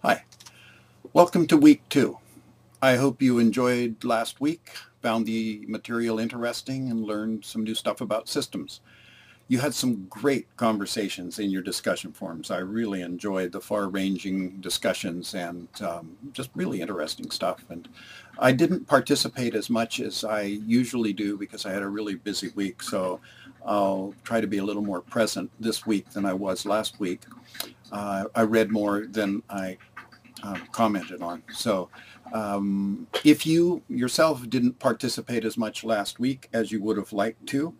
Hi, welcome to week 2. I hope you enjoyed last week, found the material interesting, and learned some new stuff about systems. You had some great conversations in your discussion forums. I really enjoyed the far-ranging discussions and just really interesting stuff. And I didn't participate as much as I usually do because I had a really busy week, so I'll try to be a little more present this week than I was last week. I read more than I commented on. So if you yourself didn't participate as much last week as you would have liked to,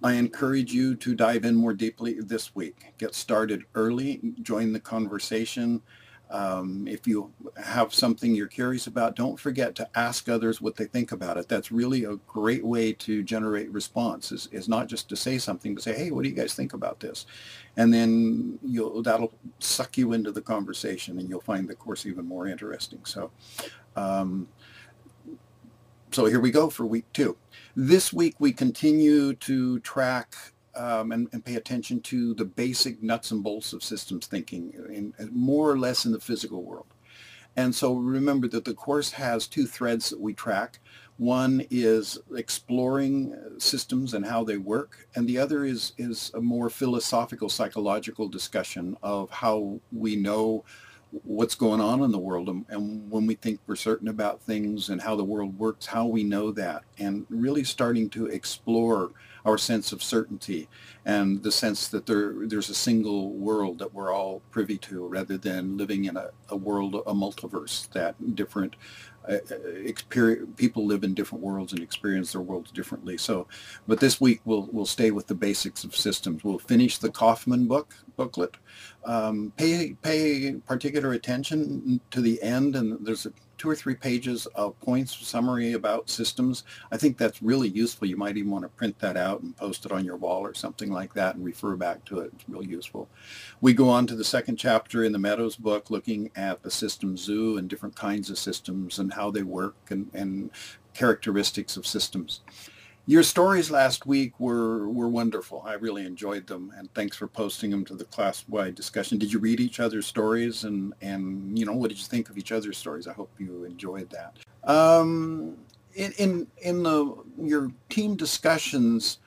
I encourage you to dive in more deeply this week. Get started early, join the conversation. If you have something you're curious about, don't forget to ask others what they think about it. That's really a great way to generate response, is not just to say something, but say, hey, what do you guys think about this? And then that'll suck you into the conversation and you'll find the course even more interesting. Um, so here we go for week 2. This week we continue to track and pay attention to the basic nuts and bolts of systems thinking, more or less in the physical world. And so remember that the course has 2 threads that we track. One is exploring systems and how they work, and the other is a more philosophical, psychological discussion of how we know what's going on in the world, and when we think we're certain about things and how the world works, how we know that, and really starting to explore our sense of certainty and the sense that there's a single world that we're all privy to, rather than living in a world, a multiverse, that different people live in different worlds and experience their worlds differently. But this week we'll stay with the basics of systems. We'll finish the Kaufman booklet. Pay particular attention to the end, and there's 2 or 3 pages of points summary about systems. I think that's really useful. You might even want to print that out and post it on your wall or something like that and refer back to it. It's really useful. We go on to the 2nd chapter in the Meadows book, looking at the system zoo and different kinds of systems and how they work and characteristics of systems. Your stories last week were wonderful. I really enjoyed them, and thanks for posting them to the class-wide discussion. Did you read each other's stories, and what did you think of each other's stories? I hope you enjoyed that. In your team discussions,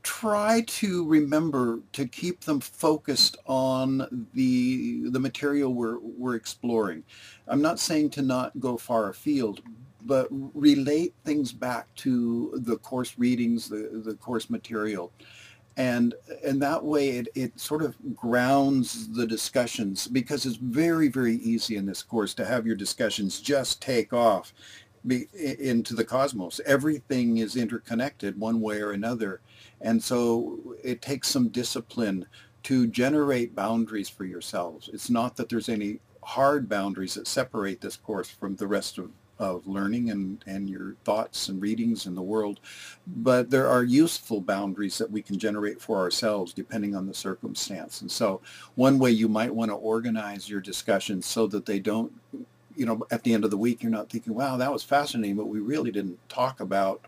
try to remember to keep them focused on the material we're exploring. I'm not saying to not go far afield, but relate things back to the course readings, the course material. And that way it sort of grounds the discussions, because it's very, very easy in this course to have your discussions just take off into the cosmos. Everything is interconnected one way or another. And so it takes some discipline to generate boundaries for yourselves. It's not that there's any hard boundaries that separate this course from the rest of learning and your thoughts and readings in the world, but there are useful boundaries that we can generate for ourselves depending on the circumstance. And so one way you might want to organize your discussions so that they don't, at the end of the week, you're not thinking, wow, that was fascinating, but we really didn't talk about,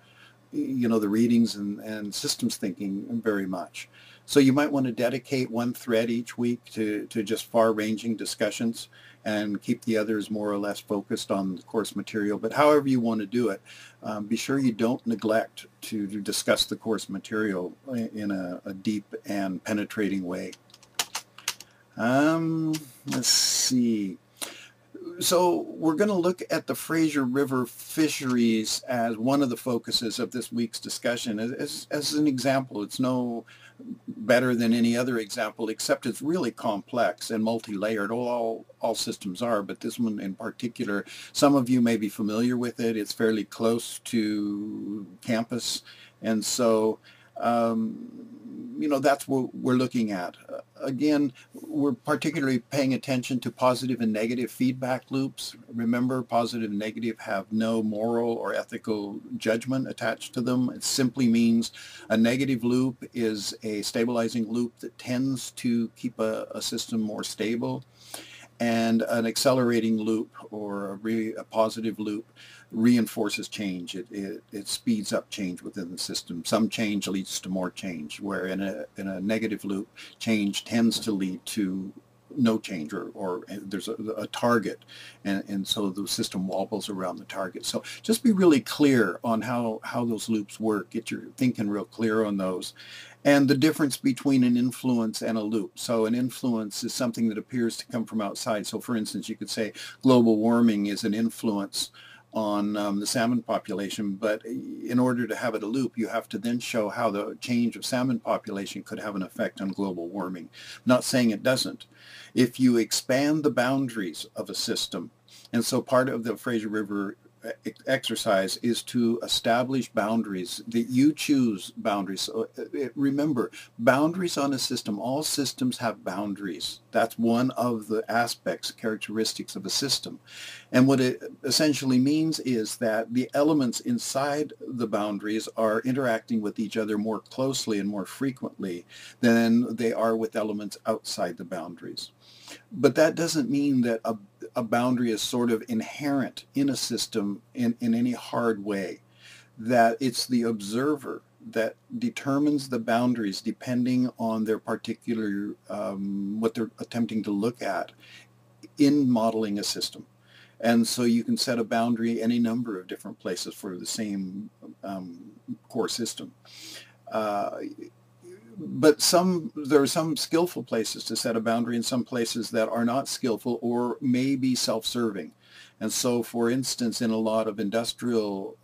the readings and systems thinking very much. So you might want to dedicate one thread each week to just far-ranging discussions and keep the others more or less focused on the course material. But however you want to do it, be sure you don't neglect to discuss the course material in a deep and penetrating way. Let's see. So we're going to look at the Fraser River fisheries as one of the focuses of this week's discussion. As an example, it's no better than any other example, except it's really complex and multi-layered. All systems are, but this one in particular, some of you may be familiar with it. It's fairly close to campus, and so that's what we're looking at. Again, we're particularly paying attention to positive and negative feedback loops. Remember, positive and negative have no moral or ethical judgment attached to them. It simply means a negative loop is a stabilizing loop that tends to keep a system more stable, and an accelerating loop or a positive loop reinforces change. It speeds up change within the system. Some change leads to more change, where in a negative loop, change tends to lead to no change, or there's a target, and so the system wobbles around the target. So just be really clear on how those loops work. Get your thinking real clear on those. And the difference between an influence and a loop. So an influence is something that appears to come from outside. So for instance, you could say global warming is an influence on the salmon population, but in order to have it a loop, you have to then show how the change of salmon population could have an effect on global warming. Not saying it doesn't. If you expand the boundaries of a system, and so part of the Fraser River exercise is to establish boundaries, that you choose boundaries. So remember, boundaries on a system, all systems have boundaries. That's one of the aspects, characteristics of a system. And what it essentially means is that the elements inside the boundaries are interacting with each other more closely and more frequently than they are with elements outside the boundaries. But that doesn't mean that a boundary is sort of inherent in a system in any hard way, that it's the observer that determines the boundaries depending on their particular, what they're attempting to look at in modeling a system. And so you can set a boundary any number of different places for the same core system. But there are some skillful places to set a boundary, and some places that are not skillful or may be self-serving. And so, for instance, in a lot of industrial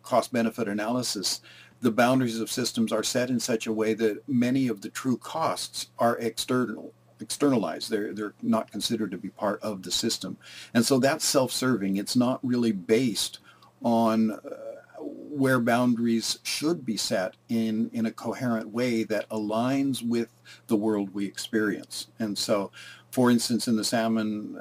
cost-benefit analysis, the boundaries of systems are set in such a way that many of the true costs are externalized. They're not considered to be part of the system. And so that's self-serving. It's not really based on where boundaries should be set in a coherent way that aligns with the world we experience. And so, for instance, in the salmon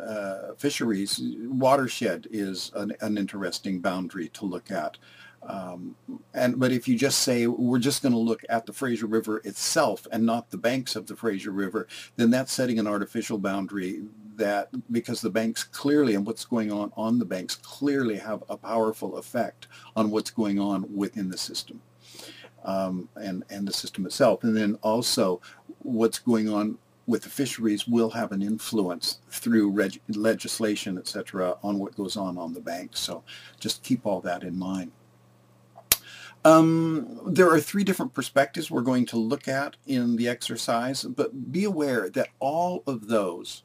fisheries, watershed is an interesting boundary to look at. But if you just say, we're just going to look at the Fraser River itself and not the banks of the Fraser River, then that's setting an artificial boundary, that because the banks clearly, and what's going on the banks clearly have a powerful effect on what's going on within the system, and the system itself. And then also what's going on with the fisheries will have an influence through legislation, etc., on what goes on the banks. So just keep all that in mind. There are 3 different perspectives we're going to look at in the exercise, but be aware that all of those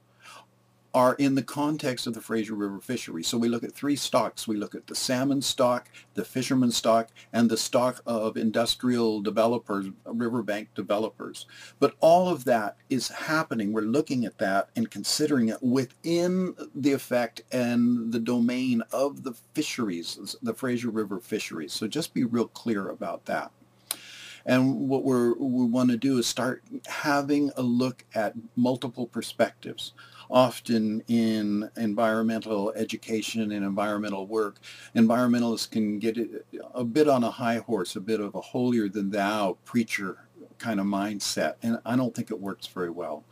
are in the context of the Fraser River fishery. So we look at 3 stocks. We look at the salmon stock, the fisherman stock, and the stock of industrial developers, riverbank developers. But all of that is happening. We're looking at that and considering it within the effect and the domain of the fisheries, the Fraser River fisheries. So just be real clear about that. And what we want to do is start having a look at multiple perspectives. Often in environmental education and environmental work, environmentalists can get a bit on a high horse, a bit of a holier-than-thou preacher kind of mindset, and I don't think it works very well.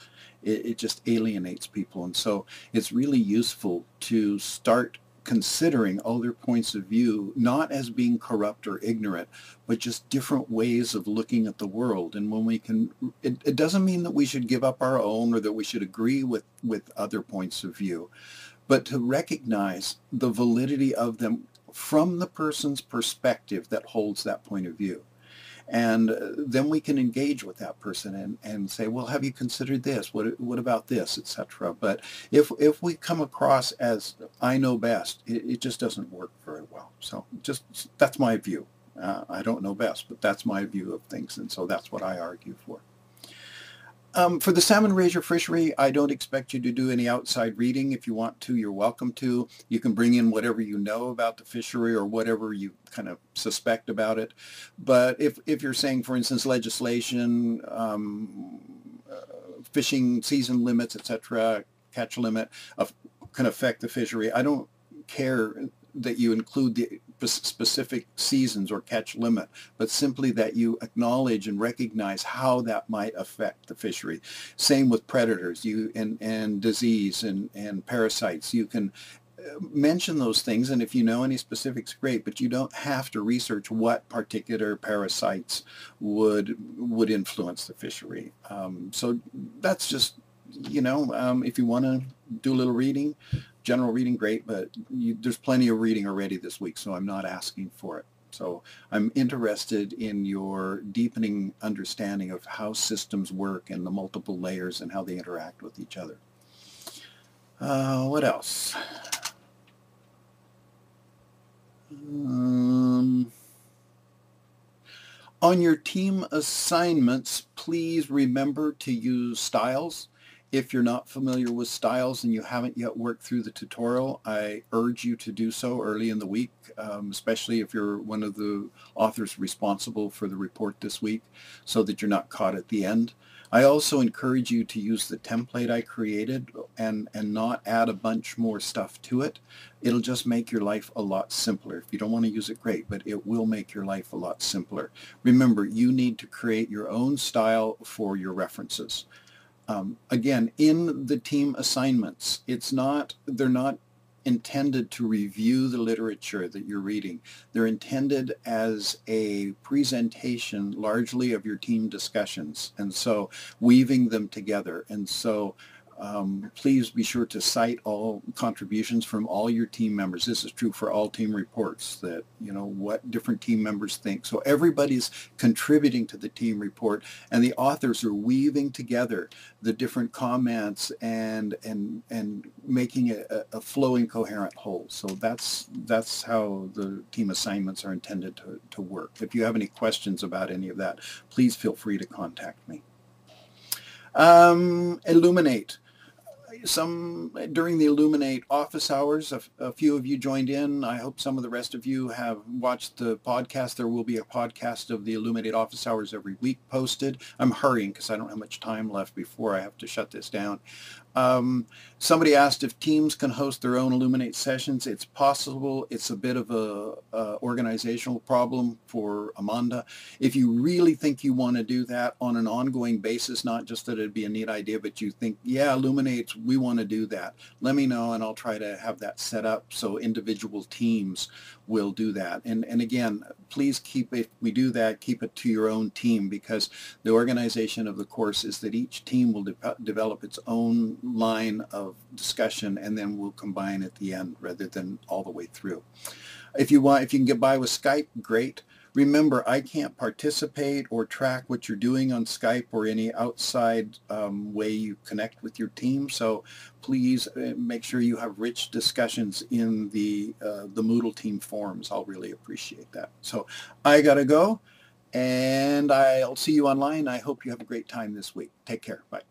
It just alienates people, and so it's really useful to start considering other points of view, not as being corrupt or ignorant, but just different ways of looking at the world. And when we can, it doesn't mean that we should give up our own or that we should agree with other points of view, but to recognize the validity of them from the person's perspective that holds that point of view. And then we can engage with that person and say, well, have you considered this? What about this, etc. But if we come across as I know best, it just doesn't work very well. So just that's my view. I don't know best, but that's my view of things, and so that's what I argue for. For the salmon raiser fishery, I don't expect you to do any outside reading. If you want to, you're welcome to. You can bring in whatever you know about the fishery or whatever you kind of suspect about it. But if you're saying, for instance, legislation, fishing season limits, etc., catch limit, can affect the fishery, I don't care that you include the specific seasons or catch limit, but simply that you acknowledge and recognize how that might affect the fishery. Same with predators and disease and parasites. You can mention those things, and if you know any specifics, great, but you don't have to research what particular parasites would influence the fishery. So that's just if you want to do a little reading, general reading, great, but there's plenty of reading already this week, so I'm not asking for it. So I'm interested in your deepening understanding of how systems work and the multiple layers and how they interact with each other. What else? On your team assignments, please remember to use styles. If you're not familiar with styles and you haven't yet worked through the tutorial, I urge you to do so early in the week, especially if you're one of the authors responsible for the report this week, so that you're not caught at the end. I also encourage you to use the template I created and not add a bunch more stuff to it. It'll just make your life a lot simpler. If you don't want to use it, great, but it will make your life a lot simpler. Remember, you need to create your own style for your references. Again, in the team assignments, they're not intended to review the literature that you're reading. They're intended as a presentation largely of your team discussions, and so weaving them together. And so please be sure to cite all contributions from all your team members. This is true for all team reports, that what different team members think. So everybody's contributing to the team report, and the authors are weaving together the different comments and making it a flowing, coherent whole. So that's how the team assignments are intended to work. If you have any questions about any of that, please feel free to contact me. Illuminate. During the Illuminate office hours, a few of you joined in. I hope some of the rest of you have watched the podcast. There will be a podcast of the Illuminate office hours every week posted. I'm hurrying because I don't have much time left before I have to shut this down. Somebody asked if teams can host their own Illuminate sessions. It's possible. It's a bit of a organizational problem for Amanda. If you really think you want to do that on an ongoing basis, not just that it'd be a neat idea, but you think, yeah, Illuminate, we want to do that, let me know and I'll try to have that set up so individual teams will do that. And again, please if we do that, keep it to your own team, because the organization of the course is that each team will develop its own line of discussion and then we'll combine at the end rather than all the way through. If you can get by with Skype, great. Remember, I can't participate or track what you're doing on Skype or any outside way you connect with your team. So please make sure you have rich discussions in the Moodle team forums. I'll really appreciate that. So I gotta go, and I'll see you online. I hope you have a great time this week. Take care. Bye.